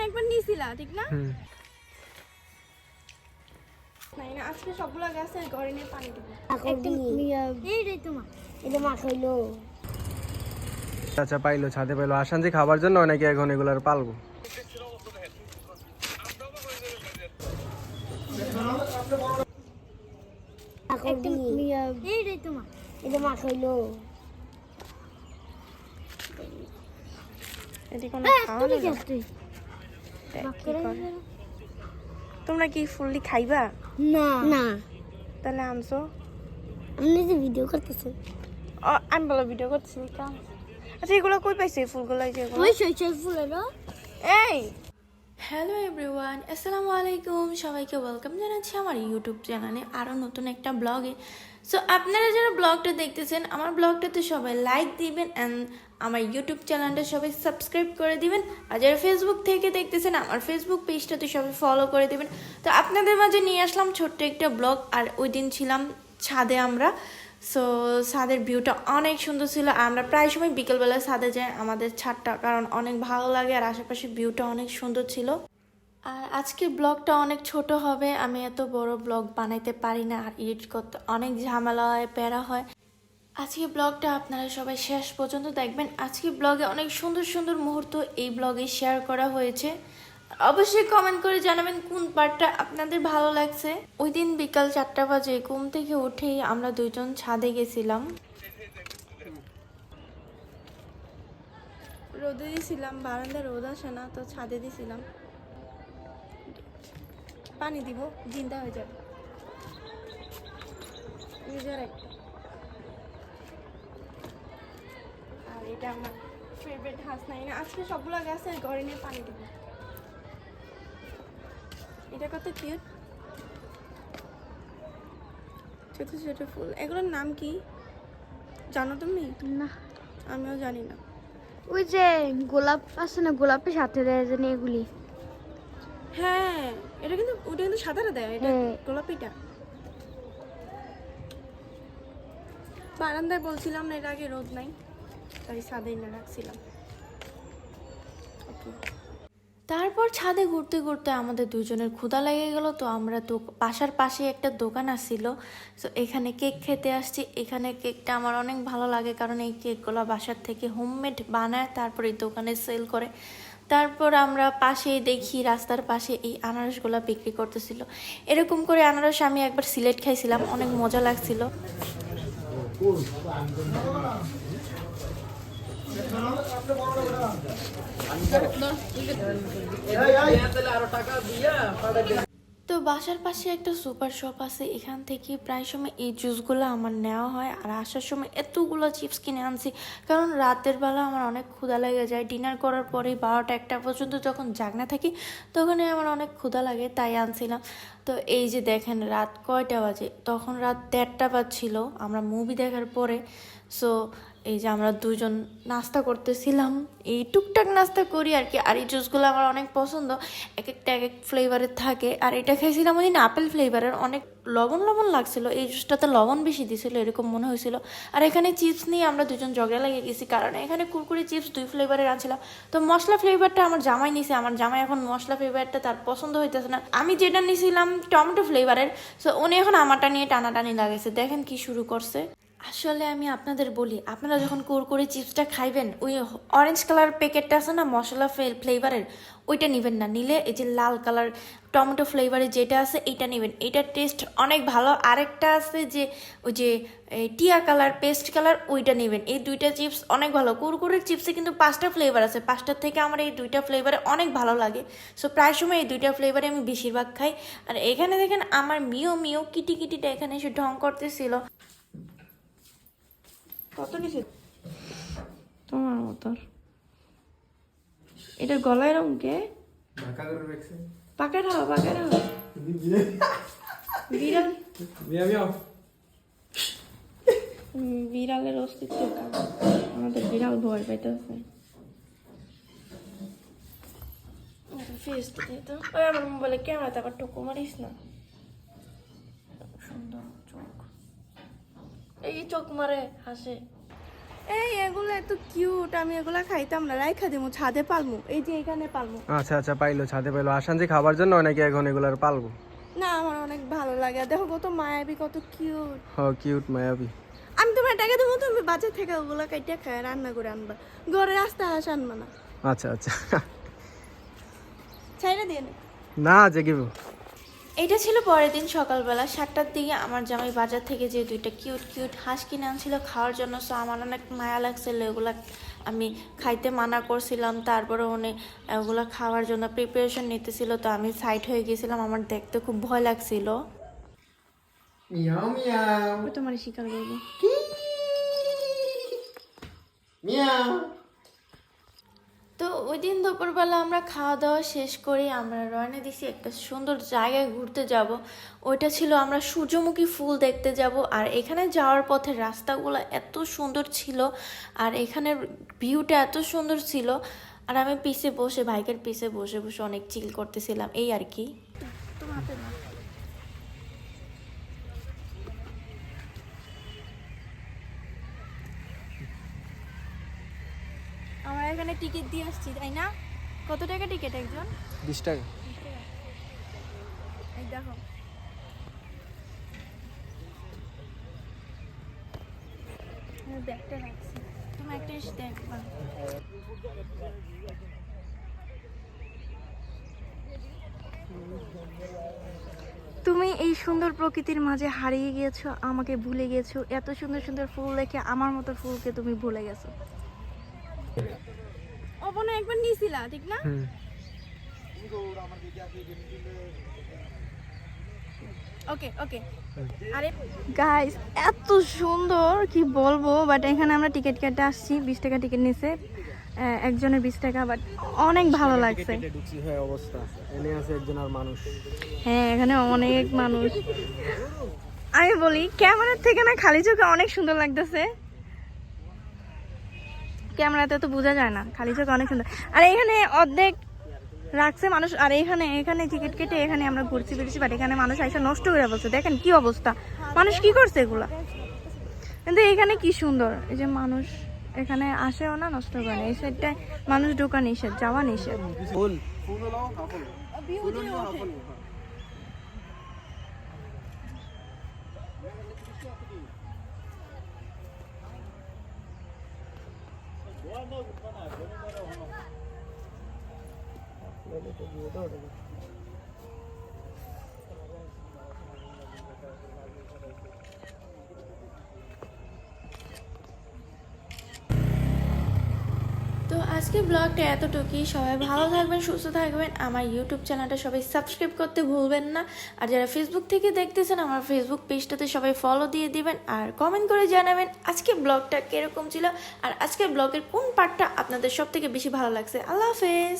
একবার নিয়েছিলা ঠিক না? না আজকে সবগুলা গাছে ঘরে নিয়ে পানি দেবো। চাচা পাইলো, ছাদে পাইলো আসানজি খাবার জন্য, নাকি এখন এগুলার পালবো? তোমরা কি ফুললি খাইবা? না না, তাহলে আনছো? আমি নিজে ভিডিও করতেছি। আমি বলো ভিডিও করছি। আচ্ছা এগুলো কই পাইছে ফুলগুলো? ওই সইসই ফুলের এই হ্যালো এভরিওয়ান, আসসালামু আলাইকুম। সবাইকে ওয়েলকাম জানাচ্ছি আমার ইউটিউব চ্যানেলে আরও নতুন একটা ব্লগে। সো আপনারা যারা ব্লগটা দেখতেছেন, আমার ব্লগটাতে সবাই লাইক দিবেন অ্যান্ড আমার ইউটিউব চ্যানেলটা সবাই সাবস্ক্রাইব করে দিবেন। আর যারা ফেসবুক থেকে দেখতেছেন, আমার ফেসবুক পেজটাতে সবাই ফলো করে দিবেন। তো আপনাদের মাঝে নিয়ে আসলাম ছোট্ট একটা ব্লগ। আর ওই দিন ছিলাম ছাদে আমরা। সো ছাদের ভিউটা অনেক সুন্দর ছিল। আমরা প্রায় সময় বিকেলবেলা ছাদে যাই আমাদের ছাদটা, কারণ অনেক ভালো লাগে আর আশেপাশে ভিউটা অনেক সুন্দর ছিল। আর আজকের ব্লগটা অনেক ছোট হবে, আমি এত বড় ব্লগ বানাইতে পারি না, আর এডিট করতে অনেক ঝামেলা হয়, প্যারা হয়। আজকে ব্লগটা আপনারা সবাই শেষ পর্যন্ত দেখবেন। আজকে ব্লগে অনেক সুন্দর সুন্দর মুহূর্ত এই ব্লগে শেয়ার করা হয়েছে। অবশ্যই কমেন্ট করে জানাবেন কোন পার্টটা আপনাদের ভালো লাগছে। ওই দিন বিকাল 4টা বাজে ঘুম থেকে উঠেই আমরা দুইজন ছাদে গেছিলাম। রোদে দিয়েছিলাম, বারান্দায় রোদ আসে না, তো ছাদে দিয়েছিলাম। পানি দিব, জিন্দা হয়ে যাবে। নিজের একটা। আর এটা আমার ফেভারিট হাসনাইনা। আজকে সবগুলো গাছে ঘরে নিয়ে পানি দেবো। এটা কত কিউট, ছোট ছোট ফুল। এগুলোর নাম কি জানো তুমি? না, আমিও জানি না। ওই যে গোলাপ আছে না, গোলাপের সাথে দেয় জানি এগুলি। হ্যাঁ এটা কিন্তু, ওটা কিন্তু সাদাটা দেয়, এটা গোলাপিটা। বারান্দায় বলছিলাম না, এর আগে রোদ নাই, তাই ছাদে না রাখছিলাম। তারপর ছাদে ঘুরতে ঘুরতে আমাদের দুজনের ক্ষুধা লেগে গেল। তো আমরা তো বাসার পাশে একটা দোকান আসছিল, তো এখানে কেক খেতে আসছি। এখানে কেকটা আমার অনেক ভালো লাগে, কারণ এই কেকগুলো বাসার থেকে হোমমেড বানায়, তারপর এই দোকানে সেল করে। তারপর আমরা পাশে দেখি রাস্তার পাশে এই আনারসগুলো বিক্রি করতেছিল। এরকম করে আনারস আমি একবার সিলেট খাইছিলাম, অনেক মজা লাগছিল। তো বাসার পাশে একটা সুপার শপ আছে, এখান থেকে প্রায় সময় এই জুসগুলো আমার নেওয়া হয়। আর আসার সময় এতগুলো চিপস কিনে আনছি, কারণ রাতের বেলা আমার অনেক ক্ষুধা লেগে যায়। ডিনার করার পরে 12টা 1টা পর্যন্ত যখন জাগনা থাকি, তখনই আমার অনেক ক্ষুধা লাগে, তাই আনছিলাম। তো এই যে দেখেন রাত কয়টা বাজে, তখন রাত 1:30 বাজছিল আমরা মুভি দেখার পরে। সো এই যে আমরা দুজন নাস্তা করতেছিলাম, এই টুকটাক নাস্তা করি আর কি। আর এই জুসগুলো আমার অনেক পছন্দ, এক একটা এক এক ফ্লেভারের থাকে। আর এটা খাইছিলাম ওই দিন আপেল ফ্লেভারের, অনেক লবণ লবণ লাগছিল, এই জুসটাতে লবণ বেশি দিছিল এরকম মনে হয়েছিল। আর এখানে চিপস নিয়ে আমরা দুজন ঝগড়া লাগিয়ে গেছি, কারণ এখানে কুরকুরি চিপস 2 ফ্লেভারের আনছিলাম। তো মশলা ফ্লেভারটা আমার জামাই নিছে, আমার জামাই এখন মশলা ফ্লেভারটা তার পছন্দ হইতেছে না। আমি যেটা নিয়েছিলাম টমেটো ফ্লেভারের, সো উনি এখন আমারটা নিয়ে টানাটানি লাগাইছে। দেখেন কি শুরু করছে। আসলে আমি আপনাদের বলি, আপনারা যখন কুরকুরি চিপসটা খাইবেন, ওই অরেঞ্জ কালার প্যাকেটটা আছে না মশলা ফ্লেভারের, ওইটা নেবেন না। নিলে এই যে লাল কালার টমেটো ফ্লেভারের যেটা আছে এইটা নেবেন, এইটার টেস্ট অনেক ভালো। আরেকটা আছে যে ওই যে টিয়া কালার পেস্ট কালার, ওইটা নেবেন। এই দুইটা চিপস অনেক ভালো। কুরকুরির চিপসে কিন্তু 5টা ফ্লেভার আছে, 5টার থেকে আমার এই 2টা ফ্লেভারে অনেক ভালো লাগে। সো প্রায় সময় এই 2টা ফ্লেভারে আমি বেশিরভাগ খাই। আর এখানে দেখেন আমার মিও কিটি কিটিটা এখানে এসে ঢং করতেছিল। কত নিচে তোমার মতো এটার গলায় রং কে পাকা রাও বিড়াল, বিড়ালের অস্তিত্ব, আমাদের বিড়াল ভয় পাইতেছে। আমার মোবাইলে ক্যামেরাতে আবার টোকো মারিস না। সুন্দর চোখ, এই চোখ মারে হাসে। এই এগুলো এত কিউট, আমি এগুলা খাইতাম না, রাইখা দিমু, ছাদে পালমু, এই যে এখানে পালমু। আচ্ছা আচ্ছা, পাইলো ছাদে পাইলো। আসান যে খাবার জন্য নাকি এখন এগুলার পালবো? না আমার অনেক ভালো লাগে, দেখো কত মায়াবী, কত কিউট। হ, কিউট মায়াবি। আমি তোমার টাকা দেবো, তুমি বাজার থেকে ওগুলো কাইটা খায় রান্না করে আনবা, ঘরে রাস্তা হাঁস আনবা না। আচ্ছা আচ্ছা। ছাইরা দিয়ে নে। না জেগিব। এটা ছিল পরের দিন সকালবেলা 7টার দিকে। আমার জামাই বাজার থেকে যে 2টা কিউট কিউট হাঁস কিনে আনছিল খাওয়ার জন্য, সো আমার অনেক মায়া লাগছিল। এগুলা আমি খাইতে মানা করছিলাম, তারপরে উনি ওগুলো খাওয়ার জন্য প্রিপারেশন নিতেছিল, তো আমি সাইড হয়ে গেছিলাম, আমার দেখতে খুব ভয় লাগছিল। মিয়াও মিয়াও তোমার শিকার করবো। মিয়াও। তো ওই দিন দুপুরবেলা আমরা খাওয়া দাওয়া শেষ করে আমরা রওনা দিছি একটা সুন্দর জায়গায় ঘুরতে যাব। ওইটা ছিল আমরা সূর্যমুখী ফুল দেখতে যাব। আর এখানে যাওয়ার পথে রাস্তাগুলো এত সুন্দর ছিল, আর এখানের ভিউটা এত সুন্দর ছিল। আর আমি পিছে বসে, বাইকের পিছে বসে বসে অনেক চিল করতেছিলাম, এই আর কি। আমরা এখানে টিকিট দিয়ে আসছি, তাই না? কত টাকা টিকিট একজন? 20 টাকা। এই দেখো, ব্যাগটা রাখছি, তুমি একটা এসে দেখবা। তুমি এই সুন্দর প্রকৃতির মাঝে হারিয়ে গিয়েছো, আমাকে ভুলে গেছো। এত সুন্দর সুন্দর ফুল দেখে আমার মতো ফুলকে তুমি ভুলে গেছো। অবনা একবার নিয়েছিলা, ঠিক না? ওকে ওকে। আরে গাইস এত সুন্দর কি বলবো, বাট এখানে আমরা টিকিট কেটে আসছি, 20 টাকা টিকিট নিছে একজনের 20 টাকা, বাট অনেক ভালো লাগছে। ঢুকছি হয় অবস্থা, এনে আছে একজন আর মানুষ। হ্যাঁ এখানে অনেক মানুষ। আমি বলি ক্যামেরার থেকে না খালি চোখে অনেক সুন্দর লাগতেছে, ক্যামেরাতে তো বোঝা যায় না, খালি চোখে অনেক সুন্দর। আর এখানে অর্ধেক রাখছে মানুষ, আর এখানে টিকিট কেটে এখানে আমরা ঘুরছি ফিরছি, বাট এখানে মানুষ আইসা নষ্ট করে বলছে। দেখেন কি অবস্থা, মানুষ কি করছে এগুলা। কিন্তু এখানে কি সুন্দর, এই যে মানুষ এখানে আসেও না, নষ্ট করে না। এই সাইডটায় মানুষ ঢোকা নিষেধ, যাওয়া নিষেধ। ফুল তো আজকে ব্লগটা এতটুকুই। সবাই ভালো থাকবেন, সুস্থ থাকবেন। আমার ইউটিউব চ্যানেলটা সবাই সাবস্ক্রাইব করতে ভুলবেন না। আর যারা ফেসবুক থেকে দেখতেছেন, আমার ফেসবুক পেজটাতে সবাই ফলো দিয়ে দিবেন, আর কমেন্ট করে জানাবেন আজকে ব্লগটা কিরকম ছিল, আর আজকের ব্লগের কোন পার্টটা আপনাদের সব থেকে বেশি ভালো লাগছে। আল্লাহ হাফেজ।